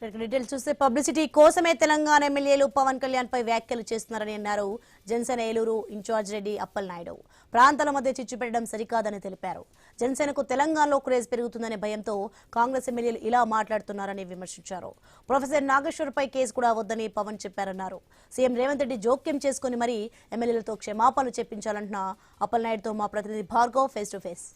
Details చూస్తే publicity కోసమే తెలంగాణ ఎమ్మెల్యేలు పవన్ కళ్యాణ్ పై వ్యాఖ్యలు చేస్తున్నారని అన్నారు. జనసేన ఏలూరు ఇన్ఛార్జ్ రెడ్డి అప్పలనాయుడు ప్రాంతాల మధ్య చిచ్చు పెట్టడం సరికాదని తెలిపారు. జనసేనకు తెలంగాణలో క్రేజ్ పెరుగుతుందనే భయంతో కాంగ్రెస్ ఎమ్మెల్యేలు ఇలా మాట్లాడుతున్నారని విమర్శించారు. ప్రొఫెసర్ నాగేశ్వరపై కేసు కూడా వద్దని పవన్ చెప్పారన్నారు. సీఎం రేవంత్ రెడ్డి జోక్యం చేసుకుని మరీ ఎమ్మెల్యేలతో క్షమాపణలు చెప్పించాలంటున్న అప్పలనాయుడుతో మా ప్రతినిధి Bhargav face to face.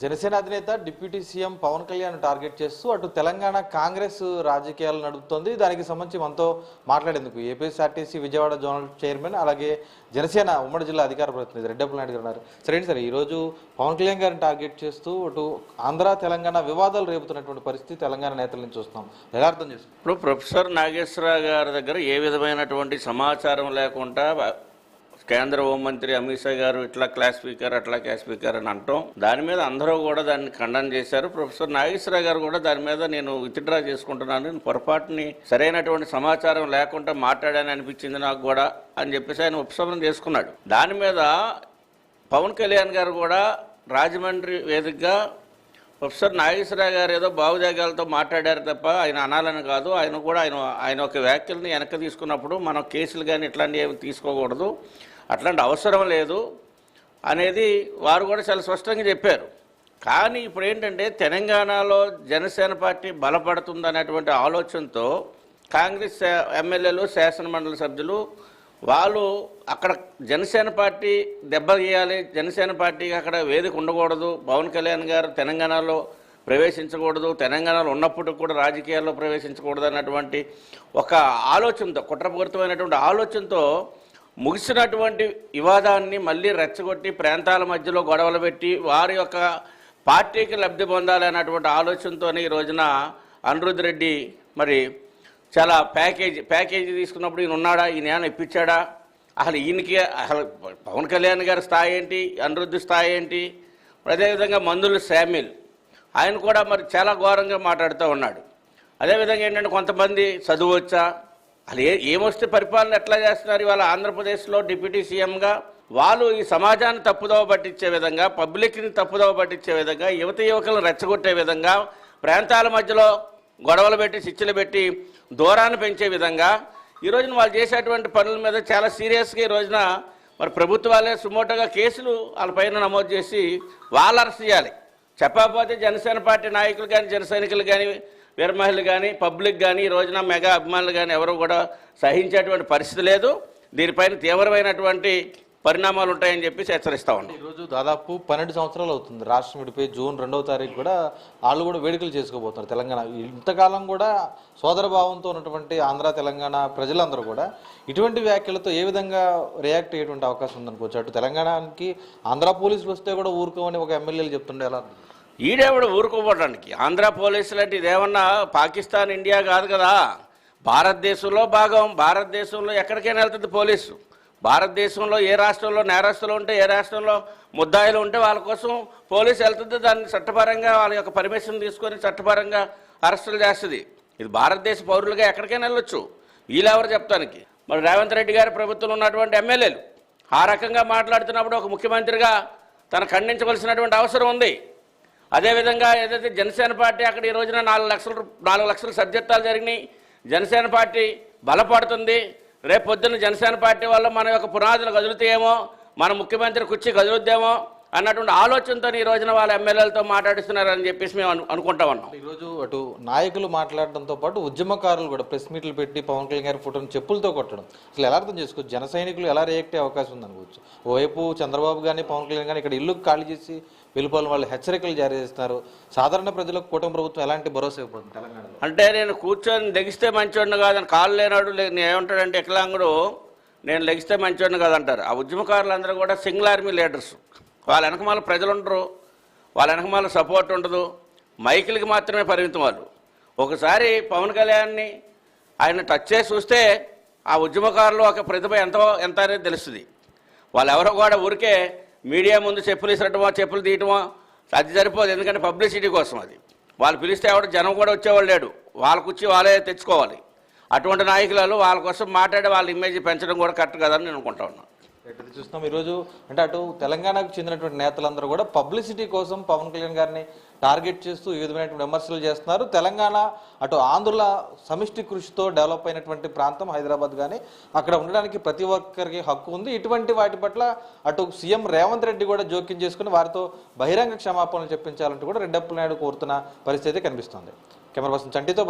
Janasena అధినేత deputy CM Pawan Kalyan target చేస్తూ అటు తెలంగాణ కాంగ్రెస్ రాజకీయాలు నడుపుతోంది. దానికి సంబంధించి మనతో మాట్లాడేందుకు ఏపీఎస్ఆర్టీసీ విజయవాడ జోనల్ చైర్మన్ అలాగే జనసేన ఉమ్మడి జిల్లా అధికార ప్రతినిధి రెడ్డి అప్పలనాయుడు గారు ఉన్నారు. సరే సార్, ఈరోజు పవన్ కళ్యాణ్ గారిని టార్గెట్ చేస్తూ అటు ఆంధ్ర తెలంగాణ వివాదాలు రేపుతున్నటువంటి పరిస్థితి తెలంగాణ నేతల నుంచి చూస్తున్నాం. ఎలా అర్థం చేస్తాం? ఇప్పుడు ప్రొఫెసర్ నాగేశ్వరరావు గారి దగ్గర ఏ విధమైనటువంటి సమాచారం లేకుండా కేంద్ర హోంమంత్రి అమిత్ షా గారు ఇట్లా క్లాస్ స్పీకర్ అట్లా క్లాస్ స్పీకర్ అని అంటాం, దాని మీద అందరూ కూడా దాన్ని ఖండన చేశారు. ప్రొఫెసర్ నాగేశ్వరరావు గారు కూడా దాని మీద నేను విత్డ్రా చేసుకుంటున్నాను, పొరపాటుని సరైనటువంటి సమాచారం లేకుండా మాట్లాడాలని అనిపించింది నాకు కూడా అని చెప్పేసి ఆయన ఉపశమనం చేసుకున్నాడు. దాని మీద పవన్ కళ్యాణ్ గారు కూడా రాజమండ్రి వేదికగా ప్రొఫెసర్ నాగేశ్వరరావు గారు ఏదో భావజాగాలతో మాట్లాడారు తప్ప ఆయన అనాలని కాదు. ఆయన కూడా ఆయన ఒక వ్యాఖ్యల్ని వెనక్కి తీసుకున్నప్పుడు మనం కేసులు కానీ ఇట్లాంటివి ఏమి తీసుకోకూడదు, అట్లాంటి అవసరం లేదు అనేది వారు కూడా చాలా స్పష్టంగా చెప్పారు. కానీ ఇప్పుడు ఏంటంటే తెలంగాణలో జనసేన పార్టీ బలపడుతుందనేటువంటి ఆలోచనతో కాంగ్రెస్ ఎమ్మెల్యేలు శాసనమండలి సభ్యులు వాళ్ళు అక్కడ జనసేన పార్టీ దెబ్బతీయాలి, జనసేన పార్టీకి అక్కడ వేదిక ఉండకూడదు, పవన్ కళ్యాణ్ గారు తెలంగాణలో ప్రవేశించకూడదు, తెలంగాణలో ఉన్నప్పుడు కూడా రాజకీయాల్లో ప్రవేశించకూడదు అన్నటువంటి ఒక ఆలోచనతో, కుట్రపూరితమైనటువంటి ఆలోచనతో ముగిసినటువంటి వివాదాన్ని మళ్ళీ రెచ్చగొట్టి ప్రాంతాల మధ్యలో గొడవలు పెట్టి వారి యొక్క పార్టీకి లబ్ధి పొందాలి అన్నటువంటి ఆలోచనతోనే ఈ రోజున అనిరుద్ధ్ రెడ్డి మరి చాలా ప్యాకేజీ తీసుకున్నప్పుడు ఈయన ఉన్నాడా, ఈయన ఏమైనా ఇప్పించాడా, అసలు ఈయనకి అసలు పవన్ కళ్యాణ్ గారి స్థాయి ఏంటి, అనిరుద్ధ్ స్థాయి ఏంటి, అదేవిధంగా మందుల శామ్యుల్ ఆయన కూడా మరి చాలా ఘోరంగా మాట్లాడుతూ ఉన్నాడు. అదేవిధంగా ఏంటంటే కొంతమంది చదువు వచ్చా, అసలు ఏమొస్తే పరిపాలన ఎట్లా చేస్తున్నారు ఇవాళ ఆంధ్రప్రదేశ్లో డిప్యూటీ సీఎంగా వాళ్ళు ఈ సమాజాన్ని తప్పుదోవ పట్టించే విధంగా, పబ్లిక్ని తప్పుదోవ పట్టించే విధంగా, యువకులను రెచ్చగొట్టే విధంగా, ప్రాంతాల మధ్యలో గొడవలు పెట్టి చిచ్చులు పెట్టి దూరాన్ని పెంచే విధంగా ఈ రోజున వాళ్ళు చేసేటువంటి పనుల మీద చాలా సీరియస్గా ఈ రోజున మరి ప్రభుత్వాలే సుమోటోగా కేసులు వాళ్ళపైన నమోదు చేసి వాళ్ళు అరెస్ట్ చేయాలి. చెప్పకపోతే జనసేన పార్టీ నాయకులు కానీ, జన సైనికులు కానీ, వీర మహిళలు కానీ, పబ్లిక్ కానీ, ఈ రోజున మెగా అభిమానులు కానీ ఎవరు కూడా సహించేటువంటి పరిస్థితి లేదు. దీనిపైన తీవ్రమైనటువంటి పరిణామాలు ఉంటాయని చెప్పి హెచ్చరిస్తూ ఉన్నాం. ఈరోజు దాదాపు 12 సంవత్సరాలు అవుతుంది రాష్ట్రం విడిపోయి. జూన్ 2వ తారీఖు కూడా వాళ్ళు కూడా వేడుకలు చేసుకోబోతున్నారు తెలంగాణ. ఇంతకాలం కూడా సోదరభావంతో ఉన్నటువంటి ఆంధ్ర తెలంగాణ ప్రజలందరూ కూడా ఇటువంటి వ్యాఖ్యలతో ఏ విధంగా రియాక్ట్ అయ్యేటువంటి అవకాశం ఉందనుకోవచ్చు. అటు తెలంగాణకి ఆంధ్ర పోలీసులు వస్తే కూడా ఊరుకోమని ఒక ఎమ్మెల్యేలు చెప్తుండే. ఎలా ఈడేవాడు ఊరుకోపోవడానికి ఆంధ్ర పోలీసులు అంటే ఇదేమన్నా పాకిస్తాన్ ఇండియా కాదు కదా, భారతదేశంలో భాగం. భారతదేశంలో ఎక్కడికైనా వెళ్తుంది పోలీసు. భారతదేశంలో ఏ రాష్ట్రంలో నేరస్తులు ఉంటే, ఏ రాష్ట్రంలో ముద్దాయిలు ఉంటే వాళ్ళ కోసం పోలీసు వెళ్తుంది. దాన్ని చట్టపరంగా వాళ్ళ యొక్క పర్మిషన్ తీసుకొని చట్టపరంగా అరెస్టులు చేస్తుంది. ఇది భారతదేశ పౌరులుగా ఎక్కడికైనా వెళ్ళొచ్చు. వీళ్ళెవరు చెప్తానికి? మరి రేవంత్ రెడ్డి గారి ప్రభుత్వంలో ఉన్నటువంటి ఎమ్మెల్యేలు ఆ రకంగా మాట్లాడుతున్నప్పుడు ఒక ముఖ్యమంత్రిగా తను ఖండించవలసినటువంటి అవసరం ఉంది. అదేవిధంగా ఏదైతే జనసేన పార్టీ అక్కడ ఈ రోజున 4 లక్షల సబ్జెక్టాలు జరిగినాయి, జనసేన పార్టీ బలపడుతుంది, రేపు పొద్దున్న జనసేన పార్టీ వల్ల మన యొక్క పునాదులు కదులుతాయేమో, మన ముఖ్యమంత్రి కుర్చీ కదులుద్దేమో అన్నటువంటి ఆలోచనతో ఈ రోజున వాళ్ళ ఎమ్మెల్యేలతో మాట్లాడిస్తున్నారని చెప్పేసి మేము అనుకుంటా ఉన్నాం. ఈరోజు అటు నాయకులు మాట్లాడడంతో పాటు ఉద్యమకారులు కూడా ప్రెస్ మీట్లు పెట్టి పవన్ కళ్యాణ్ గారి ఫోటోను చెప్పులతో కొట్టడం, అసలు ఎలా అర్థం చేసుకోవచ్చు? జన సైనికులు ఎలా రియాక్ట్ అయ్యే అవకాశం ఉందనుకోవచ్చు. ఓవైపు చంద్రబాబు కానీ పవన్ కళ్యాణ్ కానీ ఇక్కడ ఇల్లు ఖాళీ చేసి వెళ్ళిపోవాలి, వాళ్ళు హెచ్చరికలు జారీ చేస్తున్నారు. సాధారణ ప్రజలకు కూటమి ప్రభుత్వం ఎలాంటి భరోసా ఇవ్వబోతుంది తెలంగాణలో? అంటే నేను కూర్చొని లెగిస్తే మంచోడిని కాదని, కాళ్ళు లేనాడు ఏమంటాడంటే వికలాంగుడు నేను లెగిస్తే మంచోడిని కాదంటారు. ఆ ఉద్యమకారులందరూ కూడా సింగిల్ ఆర్మీ లీడర్స్. వాళ్ళ వెనకమాల ప్రజలు ఉండరు, వాళ్ళ వెనకమాల సపోర్ట్ ఉండదు, మైకులకి మాత్రమే పరిమితం వాళ్ళు. ఒకసారి పవన్ కళ్యాణ్ని ఆయన టచ్ చేసి చూస్తే ఆ ఉద్యమకారులు ఒక ప్రతిభ ఎంత అనేది తెలుస్తుంది. వాళ్ళు ఎవరో కూడా ఊరికే మీడియా ముందు చెప్పులు ఇసరటమో చెప్పులు తీయటమో అది సరిపోదు. ఎందుకంటే పబ్లిసిటీ కోసం అది. వాళ్ళు పిలిస్తే ఎవరు జనం కూడా వచ్చేవాళ్ళు లేడు, వాళ్ళకు వచ్చి వాళ్ళే తెచ్చుకోవాలి. అటువంటి నాయకులు వాళ్ళ కోసం మాట్లాడి వాళ్ళ ఇమేజ్ పెంచడం కూడా కరెక్ట్ కదని నేను అనుకుంటా ఉన్నాను. చూస్తున్నాం ఈరోజు అంటే అటు తెలంగాణకు చెందినటువంటి నేతలందరూ కూడా పబ్లిసిటీ కోసం పవన్ కళ్యాణ్ గారిని టార్గెట్ చేస్తూ ఈ విధమైనటువంటి విమర్శలు చేస్తున్నారు. తెలంగాణ అటు ఆంధ్రుల సమిష్టి కృషితో డెవలప్ అయినటువంటి ప్రాంతం హైదరాబాద్, కానీ అక్కడ ఉండడానికి ప్రతి ఒక్కరికి హక్కు ఉంది. ఇటువంటి వాటి పట్ల అటు సీఎం రేవంత్ రెడ్డి కూడా జోక్యం చేసుకుని వారితో బహిరంగ క్షమాపణలు చెప్పించాలంటూ కూడా రెడ్డి అప్పలనాయుడు కోరుతున్న పరిస్థితి కనిపిస్తోంది. Camera person చంటితో